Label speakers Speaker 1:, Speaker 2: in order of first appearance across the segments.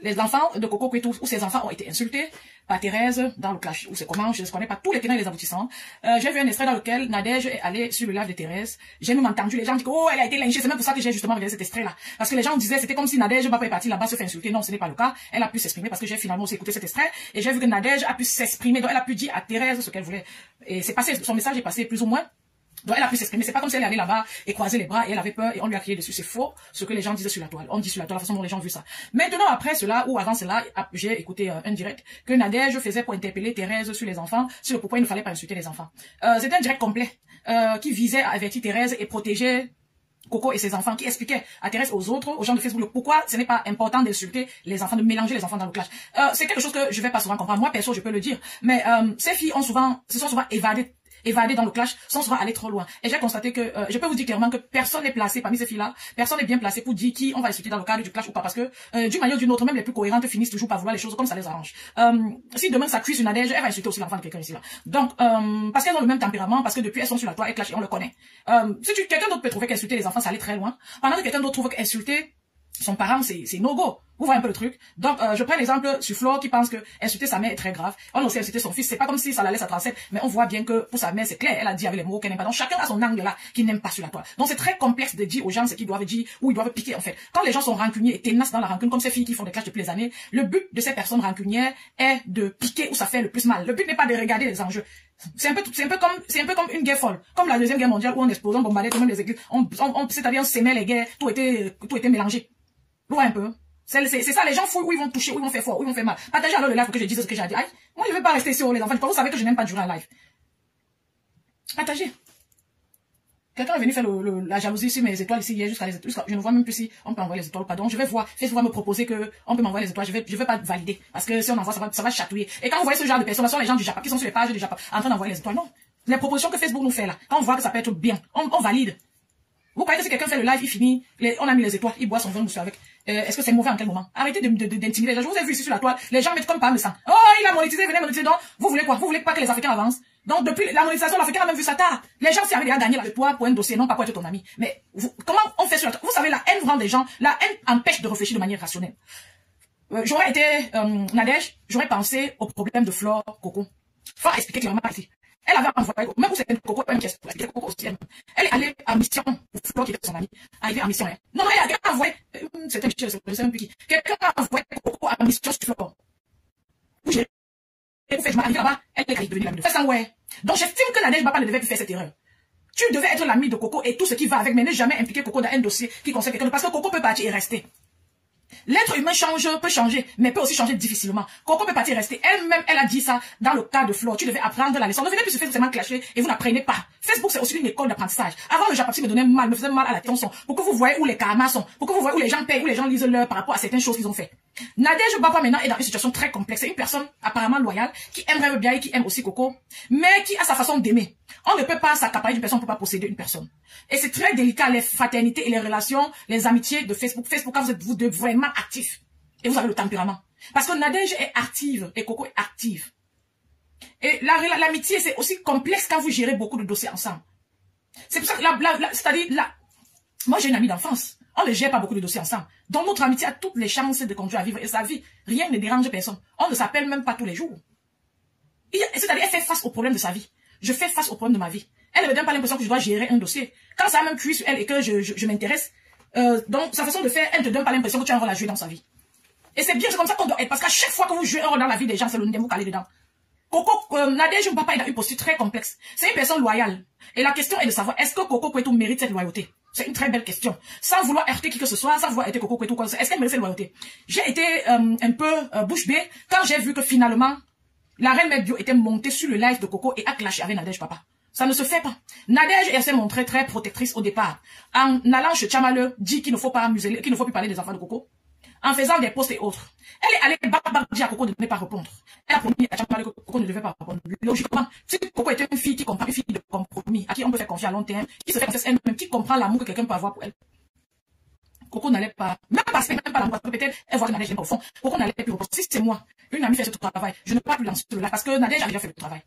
Speaker 1: les enfants de Coco Kwetu, où ses enfants ont été insultés par Thérèse dans le clash, ou c'est comment, je ne connais pas tous les tenants et les aboutissants. J'ai vu un extrait dans lequel Nadège est allée sur le live de Thérèse. J'ai même entendu les gens dire que, oh, elle a été lynchée. C'est même pour ça que j'ai justement regardé cet extrait-là. Parce que les gens disaient, c'était comme si Nadège Bapa est partie là-bas se faire insulter. Non, ce n'est pas le cas. Elle a pu s'exprimer parce que j'ai finalement aussi écouté cet extrait. Et j'ai vu que Nadège a pu s'exprimer. Donc elle a pu dire à Thérèse ce qu'elle voulait. Et c'est passé, son message est passé plus ou moins. Donc elle a pu s'exprimer. C'est pas comme si elle est allée là-bas et croisait les bras et elle avait peur et on lui a crié dessus. C'est faux ce que les gens disaient sur la toile. On dit sur la toile la façon dont les gens ont vu ça. Maintenant après cela ou avant cela, j'ai écouté un direct que Nadège faisait pour interpeller Thérèse sur les enfants, sur pourquoi il ne fallait pas insulter les enfants. C'était un direct complet qui visait à avertir Thérèse et protéger Coco et ses enfants, qui expliquaient à Thérèse, aux autres, aux gens de Facebook, pourquoi ce n'est pas important d'insulter les enfants, de mélanger les enfants dans le clash. C'est quelque chose que je vais pas souvent comprendre. Moi, perso, je peux le dire. Mais ces filles se sont souvent évadées dans le clash, sont souvent allées trop loin. Et j'ai constaté que, je peux vous dire clairement que personne n'est placé parmi ces filles-là, personne n'est bien placé pour dire qui on va insulter dans le cadre du clash ou pas, parce que, d'une manière ou d'une autre, même les plus cohérentes finissent toujours par vouloir les choses comme ça les arrange. Si demain ça cuise une Nadège, elle va insulter aussi l'enfant de quelqu'un ici là. Donc, parce qu'elles ont le même tempérament, parce que depuis elles sont sur la toile, elles clashent et on le connaît. Si quelqu'un d'autre peut trouver qu'insulter les enfants, ça allait très loin, pendant que quelqu'un d'autre trouve qu'insulter son parent, c'est no-go. Vous voyez un peu le truc. Donc, je prends l'exemple sur Flo qui pense que insulter sa mère est très grave. On a aussi insulté son fils. C'est pas comme si ça la laisse à 37, mais on voit bien que pour sa mère, c'est clair. Elle a dit avec les mots qu'elle n'aime pas. Donc, chacun a son angle là, qu'il n'aime pas sur la toile. Donc, c'est très complexe de dire aux gens ce qu'ils doivent dire ou ils doivent piquer, en fait. Quand les gens sont rancuniers et tenaces dans la rancune, comme ces filles qui font des clashs depuis les années, le but de ces personnes rancunières est de piquer où ça fait le plus mal. Le but n'est pas de regarder les enjeux. C'est un peu comme une guerre folle. Comme la deuxième guerre mondiale où on explosait, on bombardait tout le monde les églises. C'est-à-dire, on s'aimait les guerres. Tout était mélangé. Loin un peu. C'est ça, les gens fouillent où ils vont toucher, où ils vont faire fort, où ils vont faire mal. Partagez alors le live pour que je dise ce que j'ai à dire. Aïe, moi je ne vais pas rester sur les enfants. Vous savez que je n'aime pas durer un live. Partagez. Quelqu'un est venu faire la jalousie sur mes étoiles ici hier jusqu'à les étoiles. Je ne vois même plus si on peut envoyer les étoiles. Pardon, je vais voir. Facebook va me proposer que on peut m'envoyer les étoiles. Je vais pas valider. Parce que si on envoie, ça va chatouiller. Et quand vous voyez ce genre de personnes, ce sont les gens du Japon qui sont sur les pages du Japon en train d'envoyer les étoiles. Non. Les propositions que Facebook nous fait là, quand on voit que ça peut être bien, on valide. Vous croyez que si quelqu'un fait le live, il finit, on a mis les étoiles, il boit son vin mousseux avec. Est-ce que c'est mauvais en quel moment? Arrêtez d'intimider les gens. Je vous ai vu ici sur la toile, les gens mettent comme par le sang. Oh, il a monétisé, venez monétiser. Donc, vous voulez quoi? Vous voulez pas que les Africains avancent? Donc, depuis la monétisation, l'Africain a même vu ça tard. Les gens s'y avaient déjà gagné avec toi pour un dossier, non pas pour être ton ami. Mais comment on fait sur la toile? Vous savez, la haine rend des gens, la haine empêche de réfléchir de manière rationnelle. J'aurais été Nadège, j'aurais pensé au problème de Flore Coco. Faut expliquer clairement ici. Elle avait envoyé, même pour certaines Coco, même qui expliquait Coco aussi, elle est allée en mission, pour Flo qui était son ami, arrivée en mission. Non, elle a envoyé, c'était Michel, je sais même plus qui, quelqu'un a envoyé Coco en mission sur Flo. Où j'ai fait, je m'arrive là-bas, elle est devenue l'amie de Flo. Ouais. Donc j'estime que Nadège Bapa ne devait plus faire cette erreur. Tu devais être l'ami de Coco et tout ce qui va avec, mais ne jamais impliquer Coco dans un dossier qui concerne quelqu'un, parce que Coco peut partir et rester. L'être humain peut changer, mais peut aussi changer difficilement. Coco peut partir rester. Elle-même, elle a dit ça dans le cas de Flo. Tu devais apprendre la leçon. Ne venez plus se faire seulement clasher et vous n'apprenez pas. Facebook, c'est aussi une école d'apprentissage. Avant, le Japon me donnait mal, me faisait mal à la tension. Pour que vous voyez où les karmas sont. Pour que vous voyez où les gens payent, où les gens lisent l'heure par rapport à certaines choses qu'ils ont fait. Nadège Bapa maintenant est dans une situation très complexe. C'est une personne apparemment loyale, qui aimerait bien et qui aime aussi Coco, mais qui a sa façon d'aimer. On ne peut pas s'accaparer d'une personne, on ne peut pas posséder une personne. Et c'est très délicat, les fraternités et les relations, les amitiés de Facebook. Facebook, quand vous êtes vous deux vraiment actifs, et vous avez le tempérament. Parce que Nadège est active et Coco est active. Et l'amitié, c'est aussi complexe quand vous gérez beaucoup de dossiers ensemble. C'est pour ça que c'est-à-dire, moi j'ai une amie d'enfance. On ne gère pas beaucoup de dossiers ensemble. Donc notre amitié a toutes les chances de conduire à vivre et sa vie. Rien ne dérange personne. On ne s'appelle même pas tous les jours. C'est-à-dire, elle fait face aux problèmes de sa vie. Je fais face aux problèmes de ma vie. Elle ne me donne pas l'impression que je dois gérer un dossier. Quand ça a même cuit sur elle et que je m'intéresse, donc sa façon de faire, elle ne te donne pas l'impression que tu as un rôle à jouer dans sa vie. Et c'est bien, c'est comme ça qu'on doit être. Parce qu'à chaque fois que vous jouez un rôle dans la vie des gens, c'est le vous calez dedans. Coco, Nadège Bapa est dans une posture très complexe. C'est une personne loyale. Et la question est de savoir, est-ce que Coco Kwetu mérite cette loyauté? C'est une très belle question. Sans vouloir heurter qui que ce soit, sans vouloir heurter Coco Kwetu, est-ce qu'elle mérite cette loyauté? J'ai été un peu bouche bée quand j'ai vu que finalement, la reine Mère Bio était montée sur le live de Coco et a clashé avec Nadège Bapa. Ça ne se fait pas. Nadège, elle s'est montrée très protectrice au départ. En allant chez Chamale, dit qu'il ne faut pas museler, qu'il ne faut plus parler des enfants de Coco. En faisant des posts et autres. Elle est allée dire à Coco de ne pas répondre. Elle a promis à Chamale que Coco ne devait pas répondre. Logiquement, si Coco était une fille qui comprend, une fille de compromis, à qui on peut faire confiance à long terme, qui se fait confiance elle-même, qui comprend l'amour que quelqu'un peut avoir pour elle. Coco n'allait pas, même pas l'amour, peut-être elle voit que Nadège est au fond. Coco n'allait plus répondre. Si c'est moi, une amie fait ce travail, je ne peux pas plus lancer le live parce que Nadège a déjà fait le travail.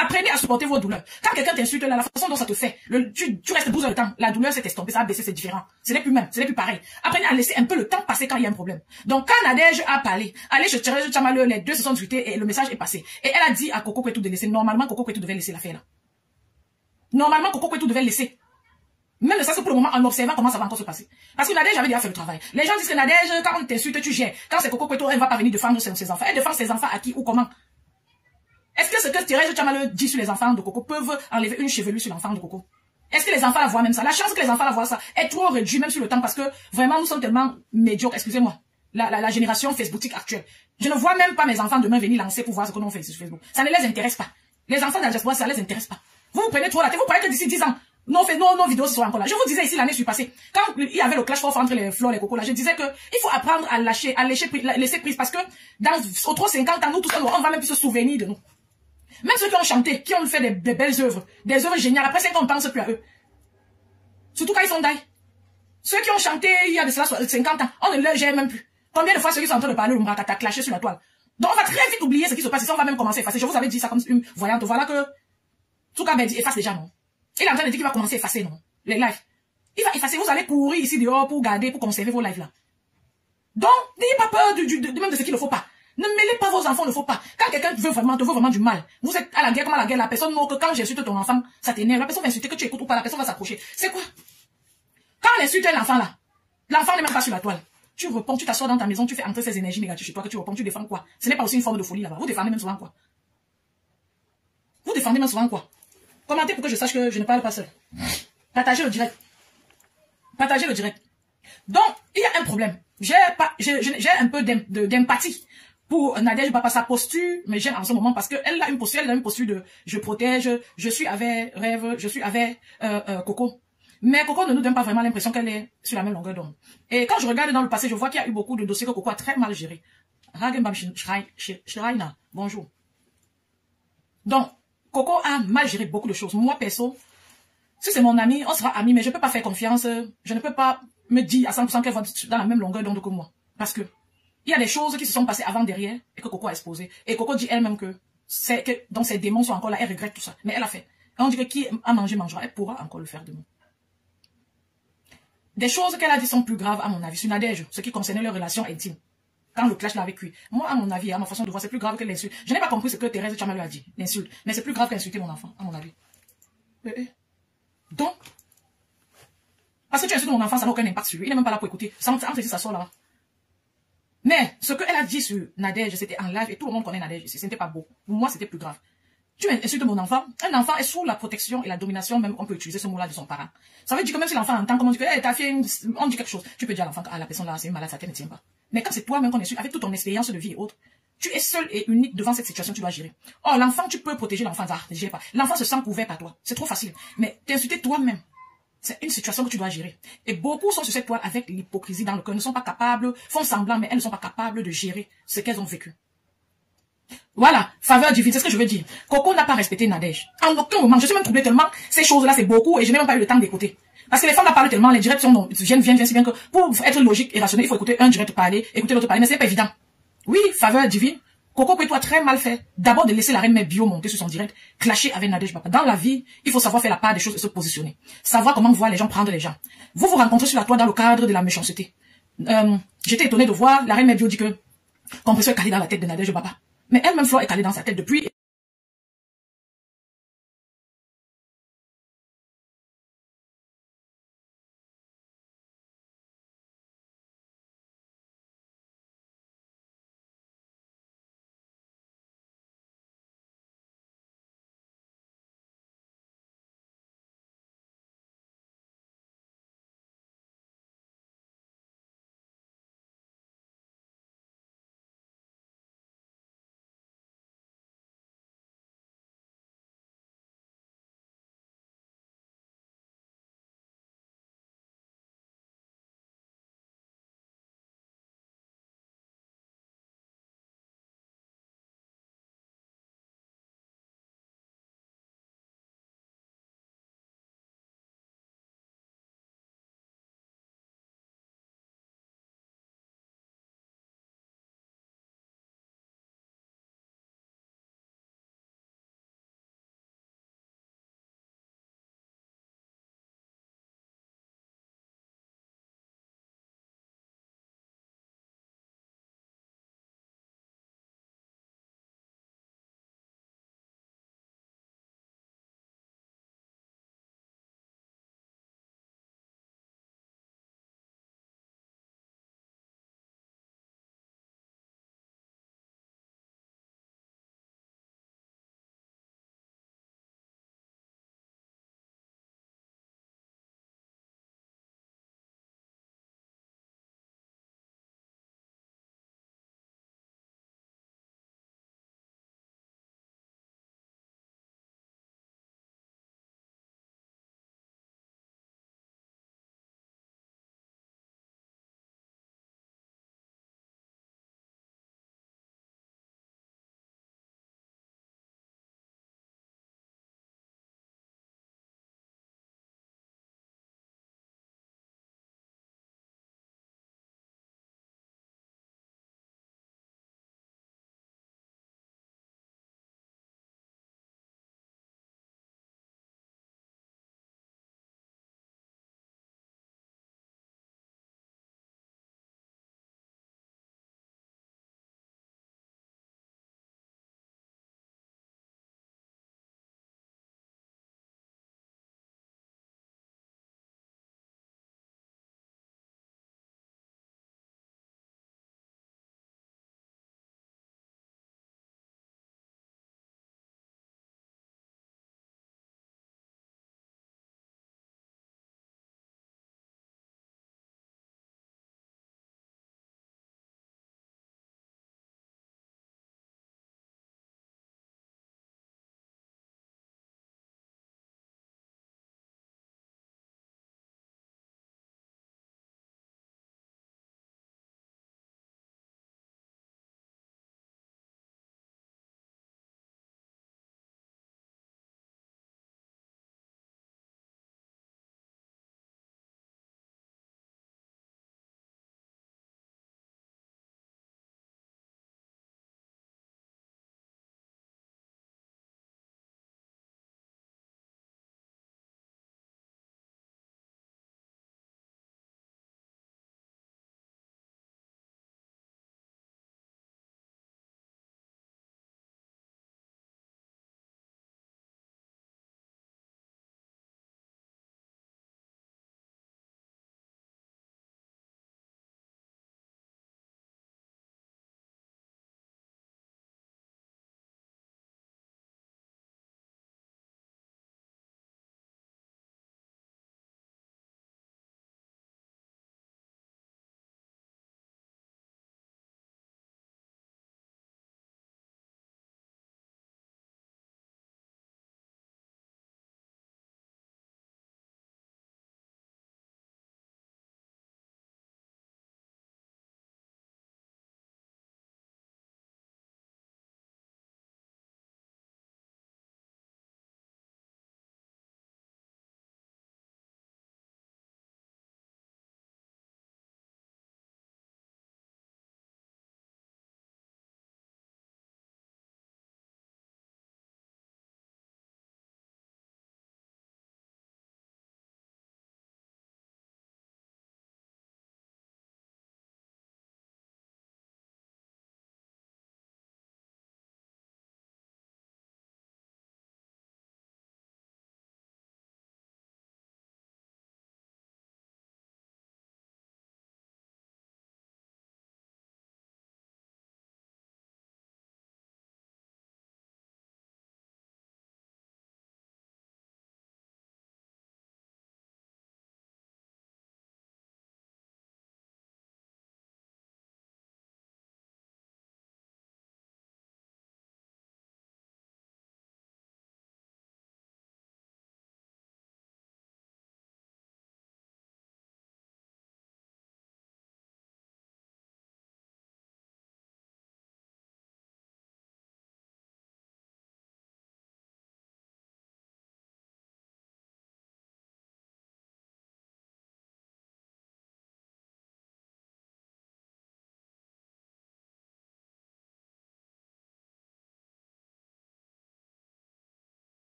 Speaker 1: Apprenez à supporter vos douleurs. Quand quelqu'un t'insulte, la façon dont ça te fait, tu restes 12 heures de temps, la douleur s'est estompée, ça a baissé, c'est différent. Ce n'est plus même, ce n'est plus pareil. Apprenez à laisser un peu le temps passer quand il y a un problème. Donc quand Nadège a parlé, allez chez Thérèse Tchamaleu, les deux se sont discutés et le message est passé. Et elle a dit à Coco Kwetu de laisser. Normalement, Coco Kwetu devait laisser l'affaire là. Normalement, Coco Kwetu devait laisser. Même ça, c'est pour le moment en observant comment ça va encore se passer. Parce que Nadège avait déjà fait le travail. Les gens disent que Nadège, quand on t'insulte, tu gères. Quand c'est Coco Kwetu, elle ne va pas venir défendre ses enfants. Elle défend ses enfants à qui ou comment? Est-ce que ce que Thérèse Tchamaleu dit sur les enfants de Coco peuvent enlever une chevelure sur l'enfant de Coco? Est-ce que les enfants la voient même ça? La chance que les enfants la voient ça est trop réduite même sur le temps parce que vraiment nous sommes tellement médiocres, excusez-moi, la génération Facebooktique actuelle. Je ne vois même pas mes enfants demain venir lancer pour voir ce que l'on fait sur Facebook. Ça ne les intéresse pas. Les enfants de la diaspora, ça ne les intéresse pas. Vous vous prenez trop la tête, vous croyez que d'ici 10 ans, nos vidéos seront encore là. Je vous disais ici l'année passée, quand il y avait le clash entre les Flo et les Coco là, je disais que il faut apprendre à laisser prise parce que dans autour 50 ans, nous tous, on va même plus se souvenir de nous. Même ceux qui ont chanté, qui ont fait des belles œuvres, des œuvres géniales, après 5 ans, on ne pense plus à eux. Surtout quand ils sont d'ailleurs. Ceux qui ont chanté il y a de cela 50 ans, on ne les gère même plus. Combien de fois ceux qui sont en train de parler, le Mratata clashé sur la toile. Donc on va très vite oublier ce qui se passe. Et ça, on va même commencer à effacer. Je vous avais dit ça comme une voyante. Voilà que Touka Ben dit efface déjà, non. Il est en train de dire qu'il va commencer à effacer, non. Les lives. Il va effacer. Vous allez courir ici dehors pour garder, pour conserver vos lives là. Donc, n'ayez pas peur même de ce qu'il ne faut pas. Ne mêlez pas vos enfants, il ne faut pas. Quand quelqu'un te veut vraiment du mal, vous êtes à la guerre comme à la guerre, la personne non que quand j'insulte ton enfant, ça t'énerve, la personne va insulter que tu écoutes ou pas, la personne va s'approcher. C'est quoi? Quand on insulte un enfant là, l'enfant n'est même pas sur la toile. Tu réponds, tu t'assois dans ta maison, tu fais entrer ces énergies négatives chez toi, que tu réponds, tu défends quoi? Ce n'est pas aussi une forme de folie là-bas. Vous défendez même souvent quoi? Vous défendez même souvent quoi? Commentez pour que je sache que je ne parle pas seul. Partagez le direct. Partagez le direct. Donc, il y a un problème. J'ai un peu d'empathie pour Nadège Bapa, sa posture me gêne en ce moment parce qu'elle a une posture de je protège, je suis avec Rêve, je suis avec Coco. Mais Coco ne nous donne pas vraiment l'impression qu'elle est sur la même longueur d'onde. Et quand je regarde dans le passé, je vois qu'il y a eu beaucoup de dossiers que Coco a très mal gérés. Ragenbam Schreiner, bonjour. Donc, Coco a mal géré beaucoup de choses. Moi, perso, si c'est mon ami, on sera amis, mais je ne peux pas faire confiance. Je ne peux pas me dire à 100% qu'elle va dans la même longueur d'onde que moi. Parce que il y a des choses qui se sont passées avant, derrière, et que Coco a exposé. Et Coco dit elle-même que donc ses démons sont encore là, elle regrette tout ça. Mais elle a fait. Et on dit que qui a mangé mangera, elle pourra encore le faire demain. Des choses qu'elle a dit sont plus graves, à mon avis, sur Nadège, ce qui concernait leur relation intime. Quand le clash là avec lui. Moi, à mon avis, à ma façon de voir, c'est plus grave que l'insulte. Je n'ai pas compris ce que Thérèse Tchamaleu a dit, l'insulte. Mais c'est plus grave qu'insulter mon enfant, à mon avis. Donc, parce que tu insultes mon enfant, ça n'a aucun impact sur lui. Il n'est même pas là pour écouter. Ça sort là-bas. Mais ce qu'elle a dit sur Nadège, c'était en live et tout le monde connaît Nadège ici. Ce n'était pas beau. Pour moi, c'était plus grave. Tu insultes mon enfant. Un enfant est sous la protection et la domination, même on peut utiliser ce mot-là de son parent. Ça veut dire que même si l'enfant entend, comme on dit que hey, ta fille, on dit quelque chose, tu peux dire à l'enfant que la personne là, c'est malade, ça ne tient pas. Mais quand c'est toi-même qu'on insulte, avec toute ton expérience de vie et autres, tu es seul et unique devant cette situation, tu dois gérer. Oh, l'enfant, tu peux protéger l'enfant, ne gère pas. L'enfant se sent couvert par toi. C'est trop facile. Mais t'insulter toi-même, c'est une situation que tu dois gérer. Et beaucoup sont sur cette toile avec l'hypocrisie dans le cœur, ne sont pas capables, font semblant, mais elles ne sont pas capables de gérer ce qu'elles ont vécu. Voilà, faveur divine, c'est ce que je veux dire. Coco n'a pas respecté Nadège. En aucun moment, je suis même troublée tellement, ces choses-là c'est beaucoup et je n'ai même pas eu le temps d'écouter. Parce que les femmes la parlent tellement, les directs viennent si bien que pour être logique et rationnel, il faut écouter un direct parler, écouter l'autre parler, mais c'est pas évident. Oui, faveur divine, Coco peut toi très mal fait. D'abord de laisser la reine mère bio monter sur son direct, clasher avec Nadège Bapa. Dans la vie, il faut savoir faire la part des choses et se positionner. Savoir comment voir les gens prendre les gens. Vous vous rencontrez sur la toile dans le cadre de la méchanceté. J'étais étonnée de voir la reine mère bio dit que compresseur est calé dans la tête de Nadège Bapa. Mais elle-même, Flo est calée dans sa tête depuis.